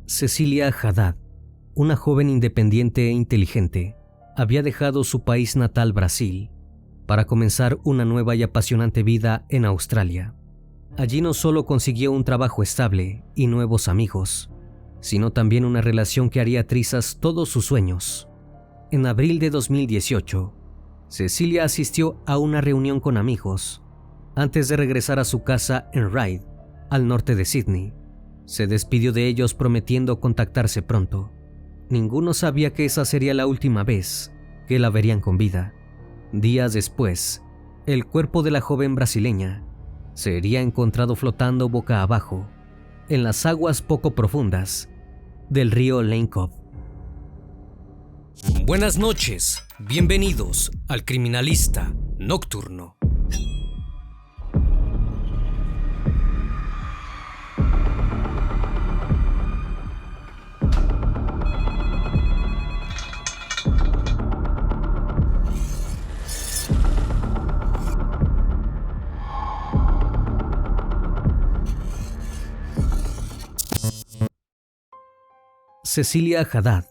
Cecilia Haddad, una joven independiente e inteligente, había dejado su país natal, Brasil, para comenzar una nueva y apasionante vida en Australia. Allí no solo consiguió un trabajo estable y nuevos amigos, sino también una relación que haría trizas todos sus sueños. En abril de 2018, Cecilia asistió a una reunión con amigos antes de regresar a su casa en Ryde, al norte de Sydney. Se despidió de ellos prometiendo contactarse pronto. Ninguno sabía que esa sería la última vez que la verían con vida. Días después, el cuerpo de la joven brasileña sería encontrado flotando boca abajo en las aguas poco profundas del río Lane Cove. Buenas noches, bienvenidos al Criminalista Nocturno. Cecilia Haddad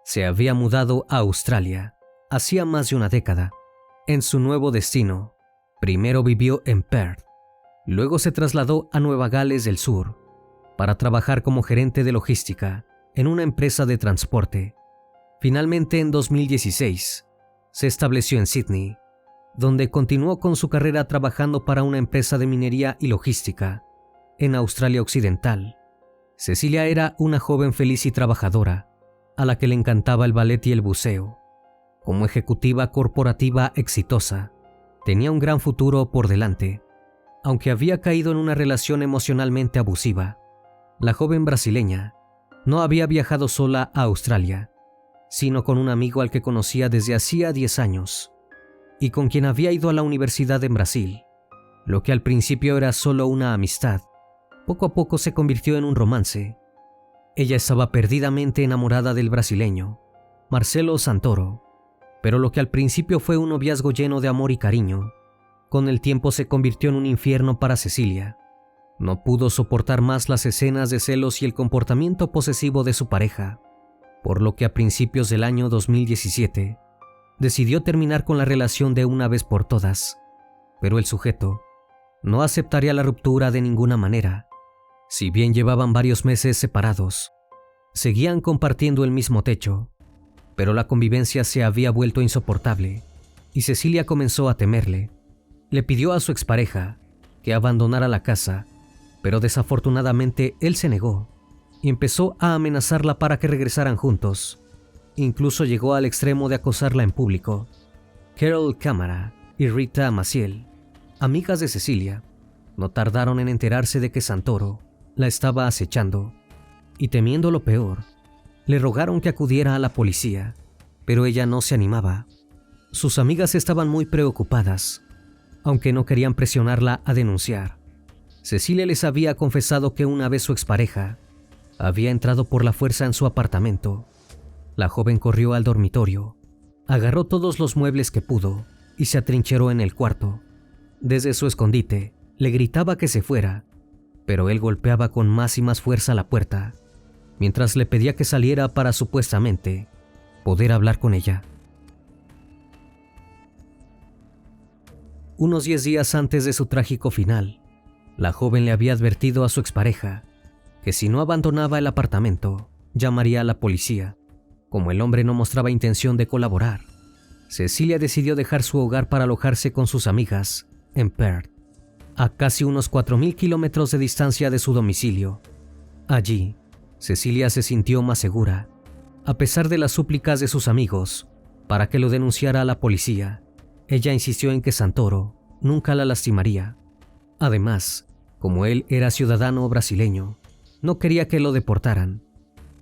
se había mudado a Australia hacía más de una década. En su nuevo destino, primero vivió en Perth, luego se trasladó a Nueva Gales del Sur para trabajar como gerente de logística en una empresa de transporte. Finalmente, en 2016, se estableció en Sydney, donde continuó con su carrera trabajando para una empresa de minería y logística en Australia Occidental. Cecilia era una joven feliz y trabajadora, a la que le encantaba el ballet y el buceo. Como ejecutiva corporativa exitosa, tenía un gran futuro por delante, aunque había caído en una relación emocionalmente abusiva. La joven brasileña no había viajado sola a Australia, sino con un amigo al que conocía desde hacía 10 años, y con quien había ido a la universidad en Brasil. Lo que al principio era solo una amistad, poco a poco se convirtió en un romance. Ella estaba perdidamente enamorada del brasileño, Marcelo Santoro, pero lo que al principio fue un noviazgo lleno de amor y cariño, con el tiempo se convirtió en un infierno para Cecilia. No pudo soportar más las escenas de celos y el comportamiento posesivo de su pareja, por lo que a principios del año 2017 decidió terminar con la relación de una vez por todas, pero el sujeto no aceptaría la ruptura de ninguna manera. Si bien llevaban varios meses separados, seguían compartiendo el mismo techo, pero la convivencia se había vuelto insoportable y Cecilia comenzó a temerle. Le pidió a su expareja que abandonara la casa, pero desafortunadamente él se negó y empezó a amenazarla para que regresaran juntos. Incluso llegó al extremo de acosarla en público. Carol Cámara y Rita Maciel, amigas de Cecilia, no tardaron en enterarse de que Santoro la estaba acechando, y temiendo lo peor, le rogaron que acudiera a la policía, pero ella no se animaba. Sus amigas estaban muy preocupadas, aunque no querían presionarla a denunciar. Cecilia les había confesado que una vez su expareja había entrado por la fuerza en su apartamento. La joven corrió al dormitorio, agarró todos los muebles que pudo y se atrincheró en el cuarto. Desde su escondite, le gritaba que se fuera, pero él golpeaba con más y más fuerza la puerta, mientras le pedía que saliera para supuestamente poder hablar con ella. Unos 10 días antes de su trágico final, la joven le había advertido a su expareja que si no abandonaba el apartamento, llamaría a la policía. Como el hombre no mostraba intención de colaborar, Cecilia decidió dejar su hogar para alojarse con sus amigas en Perth, a casi unos 4.000 kilómetros de distancia de su domicilio. Allí, Cecilia se sintió más segura, a pesar de las súplicas de sus amigos para que lo denunciara a la policía. Ella insistió en que Santoro nunca la lastimaría. Además, como él era ciudadano brasileño, no quería que lo deportaran.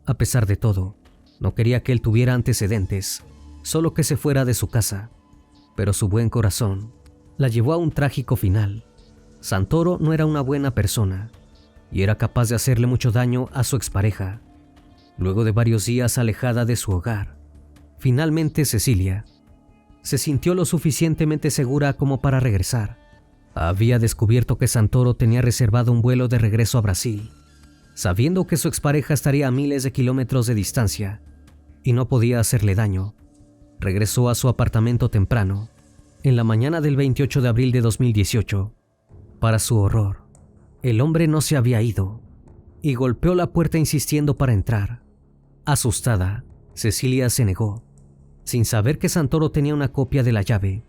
A pesar de todo, no quería que él tuviera antecedentes, solo que se fuera de su casa. Pero su buen corazón la llevó a un trágico final. Santoro no era una buena persona y era capaz de hacerle mucho daño a su expareja. Luego de varios días alejada de su hogar, finalmente Cecilia se sintió lo suficientemente segura como para regresar. Había descubierto que Santoro tenía reservado un vuelo de regreso a Brasil. Sabiendo que su expareja estaría a miles de kilómetros de distancia y no podía hacerle daño, regresó a su apartamento temprano, en la mañana del 28 de abril de 2018. Para su horror, el hombre no se había ido y golpeó la puerta insistiendo para entrar. Asustada, Cecilia se negó, sin saber que Santoro tenía una copia de la llave.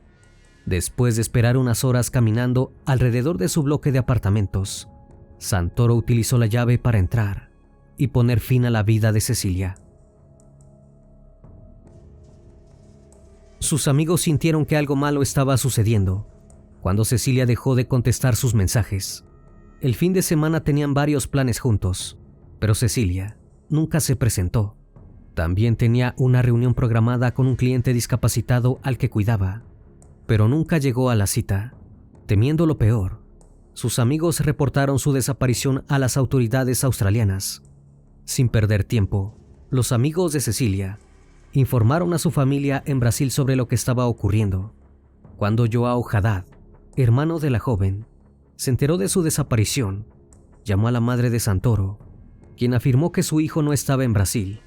Después de esperar unas horas caminando alrededor de su bloque de apartamentos, Santoro utilizó la llave para entrar y poner fin a la vida de Cecilia. Sus amigos sintieron que algo malo estaba sucediendo cuando Cecilia dejó de contestar sus mensajes. El fin de semana tenían varios planes juntos, pero Cecilia nunca se presentó. También tenía una reunión programada con un cliente discapacitado al que cuidaba, pero nunca llegó a la cita. Temiendo lo peor, sus amigos reportaron su desaparición a las autoridades australianas. Sin perder tiempo, los amigos de Cecilia informaron a su familia en Brasil sobre lo que estaba ocurriendo. Cuando João Haddad, hermano de la joven, se enteró de su desaparición, llamó a la madre de Santoro, quien afirmó que su hijo no estaba en Brasil.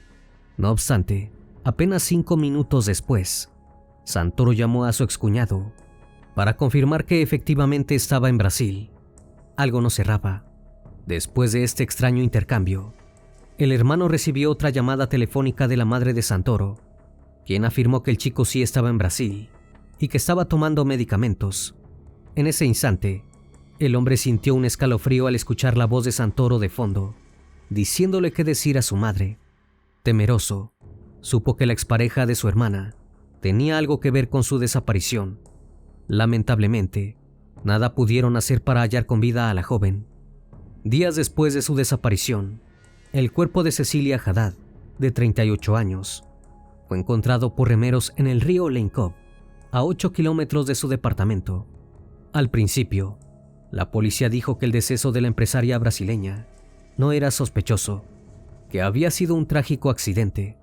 No obstante, apenas 5 minutos después, Santoro llamó a su excuñado para confirmar que efectivamente estaba en Brasil. Algo no cerraba. Después de este extraño intercambio, el hermano recibió otra llamada telefónica de la madre de Santoro, quien afirmó que el chico sí estaba en Brasil y que estaba tomando medicamentos. En ese instante, el hombre sintió un escalofrío al escuchar la voz de Santoro de fondo, diciéndole qué decir a su madre. Temeroso, supo que la expareja de su hermana tenía algo que ver con su desaparición. Lamentablemente, nada pudieron hacer para hallar con vida a la joven. Días después de su desaparición, el cuerpo de Cecilia Haddad, de 38 años, fue encontrado por remeros en el río Laincov, a 8 kilómetros de su departamento. Al principio, la policía dijo que el deceso de la empresaria brasileña no era sospechoso, que había sido un trágico accidente.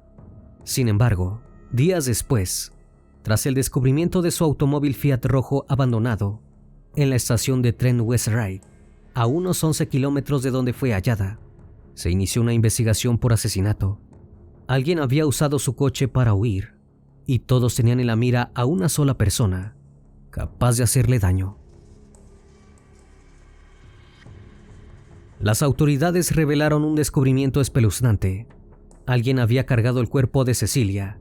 Sin embargo, días después, tras el descubrimiento de su automóvil Fiat rojo abandonado en la estación de tren West Ryde, a unos 11 kilómetros de donde fue hallada, se inició una investigación por asesinato. Alguien había usado su coche para huir, y todos tenían en la mira a una sola persona, capaz de hacerle daño. Las autoridades revelaron un descubrimiento espeluznante. Alguien había cargado el cuerpo de Cecilia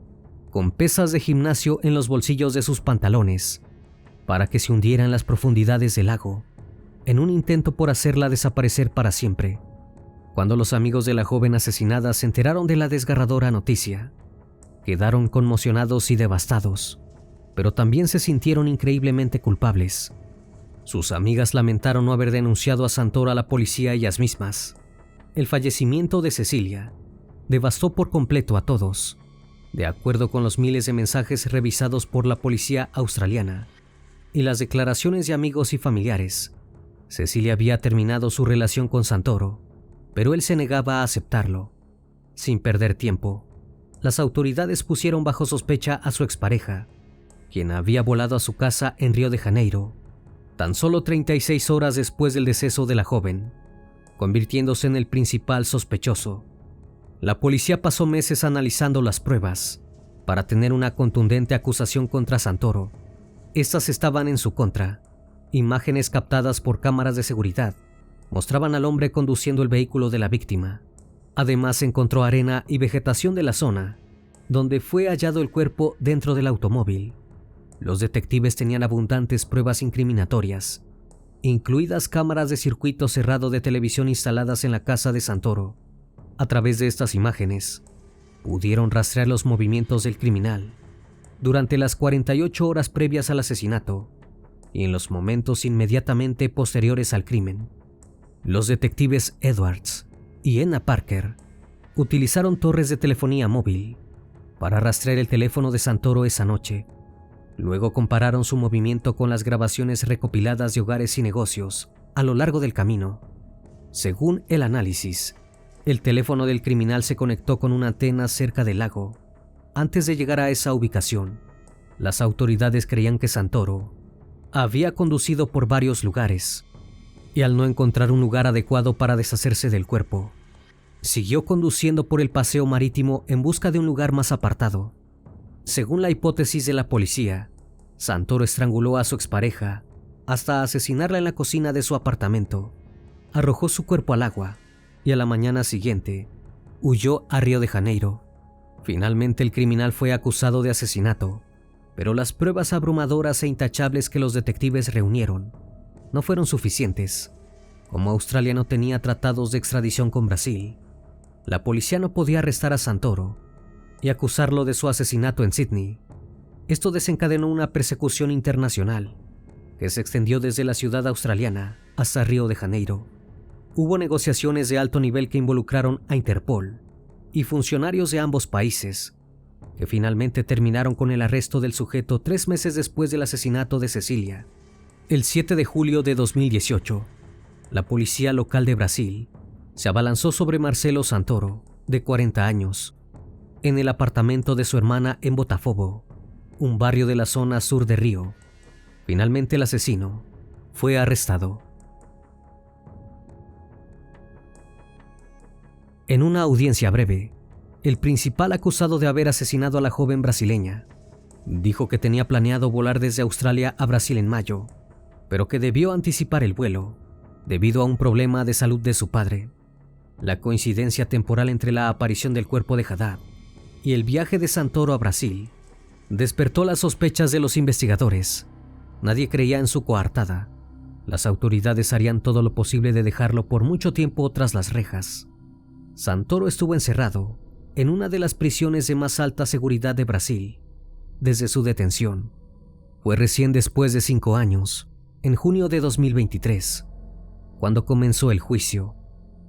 con pesas de gimnasio en los bolsillos de sus pantalones para que se hundiera en las profundidades del lago, en un intento por hacerla desaparecer para siempre. Cuando los amigos de la joven asesinada se enteraron de la desgarradora noticia, quedaron conmocionados y devastados, pero también se sintieron increíblemente culpables. Sus amigas lamentaron no haber denunciado a Santoro a la policía ellas mismas. El fallecimiento de Cecilia devastó por completo a todos. De acuerdo con los miles de mensajes revisados por la policía australiana y las declaraciones de amigos y familiares, Cecilia había terminado su relación con Santoro, pero él se negaba a aceptarlo. Sin perder tiempo, las autoridades pusieron bajo sospecha a su expareja, quien había volado a su casa en Río de Janeiro, tan solo 36 horas después del deceso de la joven, convirtiéndose en el principal sospechoso. La policía pasó meses analizando las pruebas para tener una contundente acusación contra Santoro. Estas estaban en su contra. Imágenes captadas por cámaras de seguridad mostraban al hombre conduciendo el vehículo de la víctima. Además, se encontró arena y vegetación de la zona donde fue hallado el cuerpo dentro del automóvil. Los detectives tenían abundantes pruebas incriminatorias, incluidas cámaras de circuito cerrado de televisión instaladas en la casa de Santoro. A través de estas imágenes, pudieron rastrear los movimientos del criminal durante las 48 horas previas al asesinato y en los momentos inmediatamente posteriores al crimen. Los detectives Edwards y Enna Parker utilizaron torres de telefonía móvil para rastrear el teléfono de Santoro esa noche. Luego compararon su movimiento con las grabaciones recopiladas de hogares y negocios a lo largo del camino. Según el análisis, el teléfono del criminal se conectó con una antena cerca del lago. Antes de llegar a esa ubicación, las autoridades creían que Santoro había conducido por varios lugares y al no encontrar un lugar adecuado para deshacerse del cuerpo, Siguió conduciendo por el paseo marítimo en busca de un lugar más apartado. Según la hipótesis de la policía, Santoro estranguló a su expareja hasta asesinarla en la cocina de su apartamento, arrojó su cuerpo al agua y a la mañana siguiente huyó a Río de Janeiro. Finalmente el criminal fue acusado de asesinato, pero las pruebas abrumadoras e intachables que los detectives reunieron no fueron suficientes. Como Australia no tenía tratados de extradición con Brasil, la policía no podía arrestar a Santoro y acusarlo de su asesinato en Sydney. Esto desencadenó una persecución internacional que se extendió desde la ciudad australiana hasta Río de Janeiro. Hubo negociaciones de alto nivel que involucraron a Interpol y funcionarios de ambos países, que finalmente terminaron con el arresto del sujeto 3 meses después del asesinato de Cecilia. El 7 de julio de 2018, la policía local de Brasil se abalanzó sobre Marcelo Santoro, de 40 años, en el apartamento de su hermana en Botafogo, un barrio de la zona sur de Río. Finalmente el asesino fue arrestado. En una audiencia breve, el principal acusado de haber asesinado a la joven brasileña dijo que tenía planeado volar desde Australia a Brasil en mayo, pero que debió anticipar el vuelo debido a un problema de salud de su padre. La coincidencia temporal entre la aparición del cuerpo de Haddad y el viaje de Santoro a Brasil despertó las sospechas de los investigadores. Nadie creía en su coartada. Las autoridades harían todo lo posible de dejarlo por mucho tiempo tras las rejas. Santoro estuvo encerrado en una de las prisiones de más alta seguridad de Brasil desde su detención. Fue recién después de 5 años, en junio de 2023, cuando comenzó el juicio.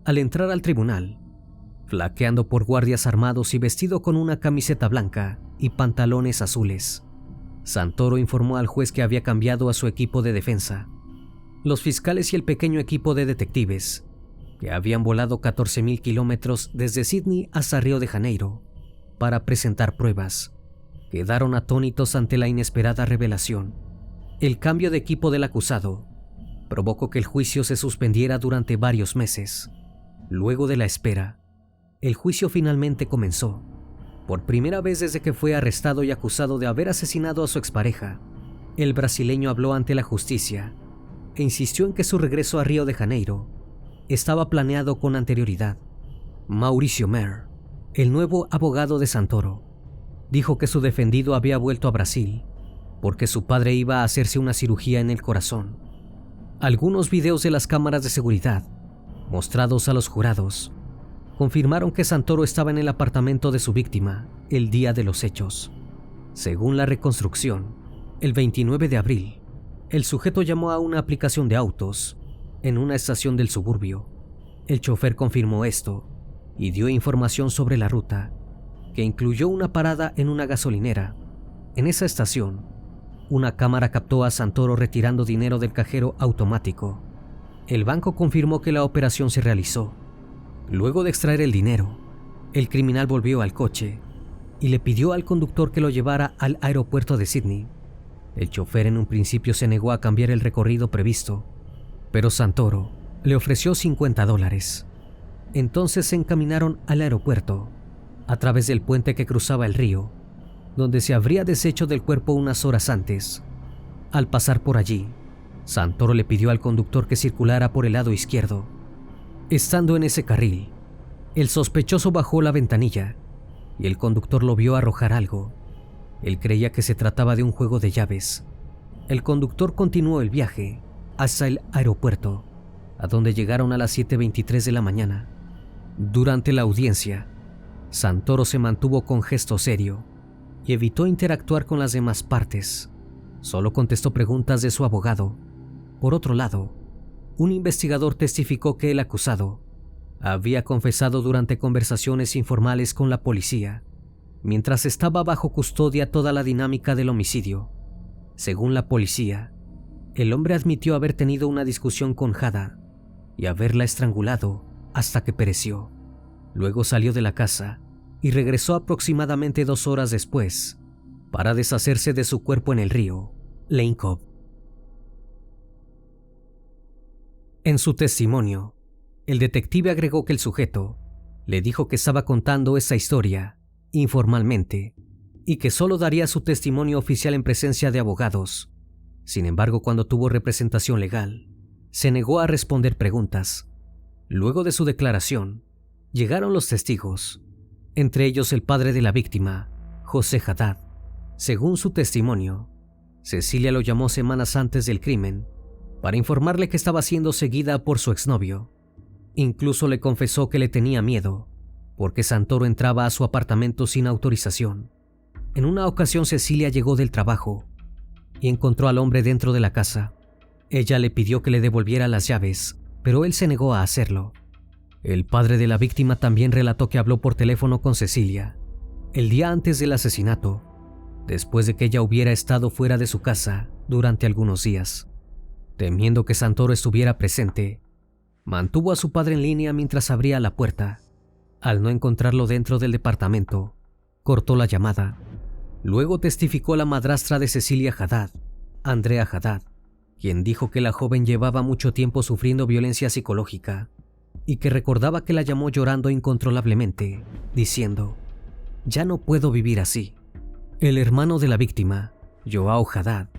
Al entrar al tribunal, flaqueando por guardias armados y vestido con una camiseta blanca y pantalones azules, Santoro informó al juez que había cambiado a su equipo de defensa. Los fiscales y el pequeño equipo de detectives, que habían volado 14.000 kilómetros desde Sydney hasta Río de Janeiro para presentar pruebas, quedaron atónitos ante la inesperada revelación. El cambio de equipo del acusado provocó que el juicio se suspendiera durante varios meses. Luego de la espera, el juicio finalmente comenzó. Por primera vez desde que fue arrestado y acusado de haber asesinado a su expareja, el brasileño habló ante la justicia e insistió en que su regreso a Río de Janeiro estaba planeado con anterioridad. Mauricio Mer, el nuevo abogado de Santoro, dijo que su defendido había vuelto a Brasil porque su padre iba a hacerse una cirugía en el corazón. Algunos videos de las cámaras de seguridad mostrados a los jurados confirmaron que Santoro estaba en el apartamento de su víctima el día de los hechos. Según la reconstrucción, el 29 de abril, el sujeto llamó a una aplicación de autos en una estación del suburbio. El chofer confirmó esto y dio información sobre la ruta, que incluyó una parada en una gasolinera. En esa estación, una cámara captó a Santoro retirando dinero del cajero automático. El banco confirmó que la operación se realizó. Luego de extraer el dinero, el criminal volvió al coche y le pidió al conductor que lo llevara al aeropuerto de Sydney. El chofer en un principio se negó a cambiar el recorrido previsto, pero Santoro le ofreció $50. Entonces se encaminaron al aeropuerto, a través del puente que cruzaba el río, donde se habría deshecho del cuerpo unas horas antes. Al pasar por allí, Santoro le pidió al conductor que circulara por el lado izquierdo. Estando en ese carril, el sospechoso bajó la ventanilla y el conductor lo vio arrojar algo. Él creía que se trataba de un juego de llaves. El conductor continuó el viaje hasta el aeropuerto, a donde llegaron a las 7:23 de la mañana. Durante la audiencia, Santoro se mantuvo con gesto serio y evitó interactuar con las demás partes. Solo contestó preguntas de su abogado. Por otro lado, un investigador testificó que el acusado había confesado durante conversaciones informales con la policía, mientras estaba bajo custodia, toda la dinámica del homicidio. Según la policía, el hombre admitió haber tenido una discusión con Haddad y haberla estrangulado hasta que pereció. Luego salió de la casa y regresó aproximadamente 2 horas después para deshacerse de su cuerpo en el río Lane Cove. En su testimonio, el detective agregó que el sujeto le dijo que estaba contando esa historia informalmente y que solo daría su testimonio oficial en presencia de abogados. Sin embargo, cuando tuvo representación legal, se negó a responder preguntas. Luego de su declaración, llegaron los testigos, entre ellos el padre de la víctima, José Haddad. Según su testimonio, Cecilia lo llamó semanas antes del crimen para informarle que estaba siendo seguida por su exnovio. Incluso le confesó que le tenía miedo porque Santoro entraba a su apartamento sin autorización. En una ocasión Cecilia llegó del trabajo y encontró al hombre dentro de la casa. Ella le pidió que le devolviera las llaves, pero él se negó a hacerlo. El padre de la víctima también relató que habló por teléfono con Cecilia el día antes del asesinato, después de que ella hubiera estado fuera de su casa durante algunos días. Temiendo que Santoro estuviera presente, mantuvo a su padre en línea mientras abría la puerta. Al no encontrarlo dentro del departamento, cortó la llamada. Luego testificó la madrastra de Cecilia Haddad, Andrea Haddad, quien dijo que la joven llevaba mucho tiempo sufriendo violencia psicológica y que recordaba que la llamó llorando incontrolablemente, diciendo: «Ya no puedo vivir así». El hermano de la víctima, Joao Haddad,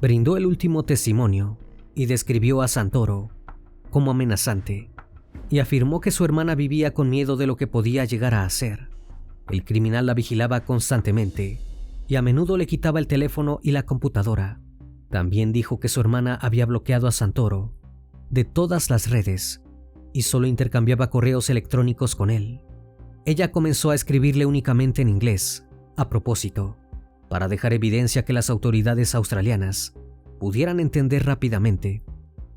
brindó el último testimonio y describió a Santoro como amenazante y afirmó que su hermana vivía con miedo de lo que podía llegar a hacer. El criminal la vigilaba constantemente y a menudo le quitaba el teléfono y la computadora. También dijo que su hermana había bloqueado a Santoro de todas las redes y solo intercambiaba correos electrónicos con él. Ella comenzó a escribirle únicamente en inglés, a propósito, para dejar evidencia que las autoridades australianas pudieran entender rápidamente.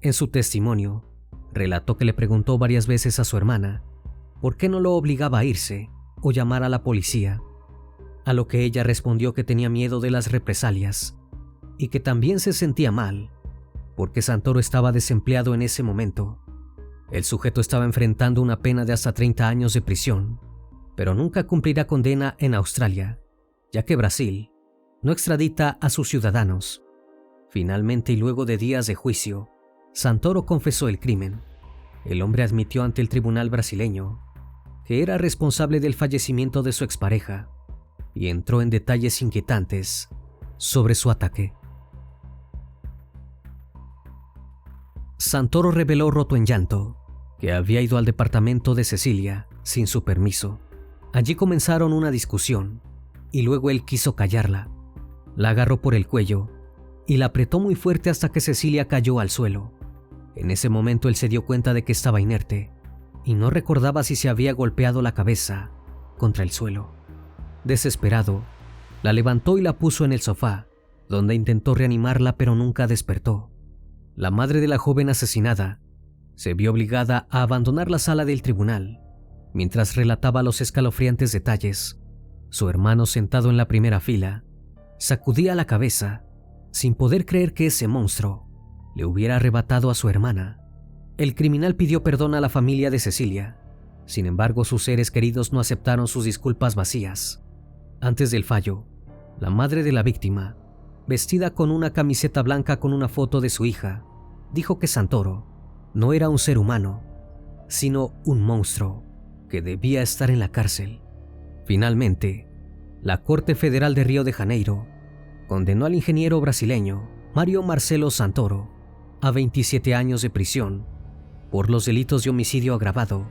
En su testimonio, relató que le preguntó varias veces a su hermana por qué no lo obligaba a irse o llamar a la policía, a lo que ella respondió que tenía miedo de las represalias y que también se sentía mal porque Santoro estaba desempleado en ese momento. El sujeto estaba enfrentando una pena de hasta 30 años de prisión, pero nunca cumplirá condena en Australia, ya que Brasil no extradita a sus ciudadanos. Finalmente, y luego de días de juicio, Santoro confesó el crimen. El hombre admitió ante el tribunal brasileño que era responsable del fallecimiento de su expareja y entró en detalles inquietantes sobre su ataque. Santoro reveló roto en llanto que había ido al departamento de Cecilia sin su permiso. Allí comenzaron una discusión y luego él quiso callarla. La agarró por el cuello y la apretó muy fuerte hasta que Cecilia cayó al suelo. En ese momento él se dio cuenta de que estaba inerte y no recordaba si se había golpeado la cabeza contra el suelo. Desesperado, la levantó y la puso en el sofá, donde intentó reanimarla pero nunca despertó. La madre de la joven asesinada se vio obligada a abandonar la sala del tribunal mientras relataba los escalofriantes detalles. Su hermano, sentado en la primera fila, sacudía la cabeza sin poder creer que ese monstruo le hubiera arrebatado a su hermana. El criminal pidió perdón a la familia de Cecilia. Sin embargo, sus seres queridos no aceptaron sus disculpas vacías. Antes del fallo, la madre de la víctima, vestida con una camiseta blanca con una foto de su hija, dijo que Santoro no era un ser humano, sino un monstruo que debía estar en la cárcel. Finalmente, la Corte Federal de Río de Janeiro condenó al ingeniero brasileño Mário Marcelo Santoro a 27 años de prisión por los delitos de homicidio agravado,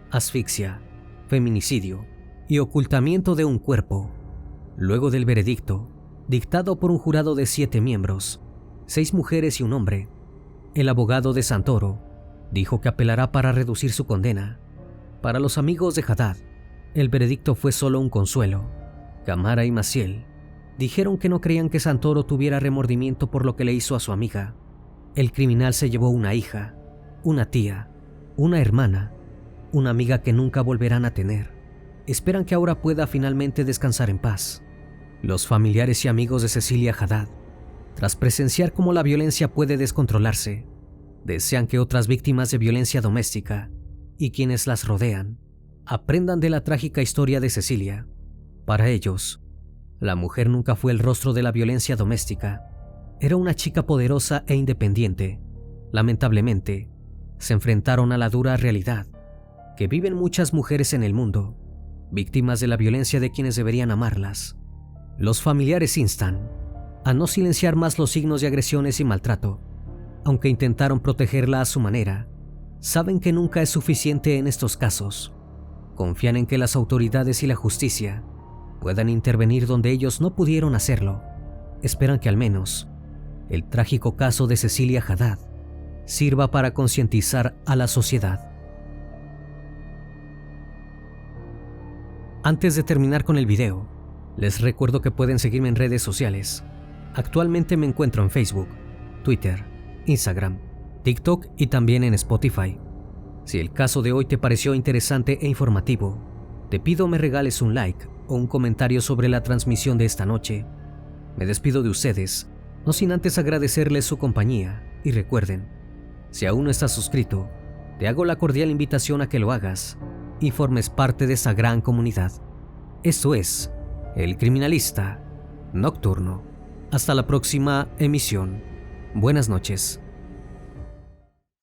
asfixia, feminicidio y ocultamiento de un cuerpo. Luego del veredicto, dictado por un jurado de 7 miembros, 6 mujeres y un hombre, el abogado de Santoro dijo que apelará para reducir su condena. Para los amigos de Haddad, el veredicto fue solo un consuelo. Camara y Maciel dijeron que no creían que Santoro tuviera remordimiento por lo que le hizo a su amiga. El criminal se llevó una hija, una tía, una hermana, una amiga que nunca volverán a tener. Esperan que ahora pueda finalmente descansar en paz. Los familiares y amigos de Cecilia Haddad, tras presenciar cómo la violencia puede descontrolarse, desean que otras víctimas de violencia doméstica y quienes las rodean aprendan de la trágica historia de Cecilia. Para ellos, la mujer nunca fue el rostro de la violencia doméstica. Era una chica poderosa e independiente. Lamentablemente, se enfrentaron a la dura realidad. que viven muchas mujeres en el mundo, víctimas de la violencia de quienes deberían amarlas. Los familiares instan a no silenciar más los signos de agresiones y maltrato. Aunque intentaron protegerla a su manera, saben que nunca es suficiente en estos casos. Confían en que las autoridades y la justicia puedan intervenir donde ellos no pudieron hacerlo. Esperan que al menos el trágico caso de Cecilia Haddad sirva para concientizar a la sociedad. Antes de terminar con el video, les recuerdo que pueden seguirme en redes sociales. Actualmente me encuentro en Facebook, Twitter, Instagram, TikTok y también en Spotify. Si el caso de hoy te pareció interesante e informativo, te pido me regales un like o un comentario sobre la transmisión de esta noche. Me despido de ustedes, no sin antes agradecerles su compañía, y recuerden, si aún no estás suscrito, te hago la cordial invitación a que lo hagas y formes parte de esa gran comunidad. Esto es El Criminalista Nocturno. Hasta la próxima emisión. Buenas noches.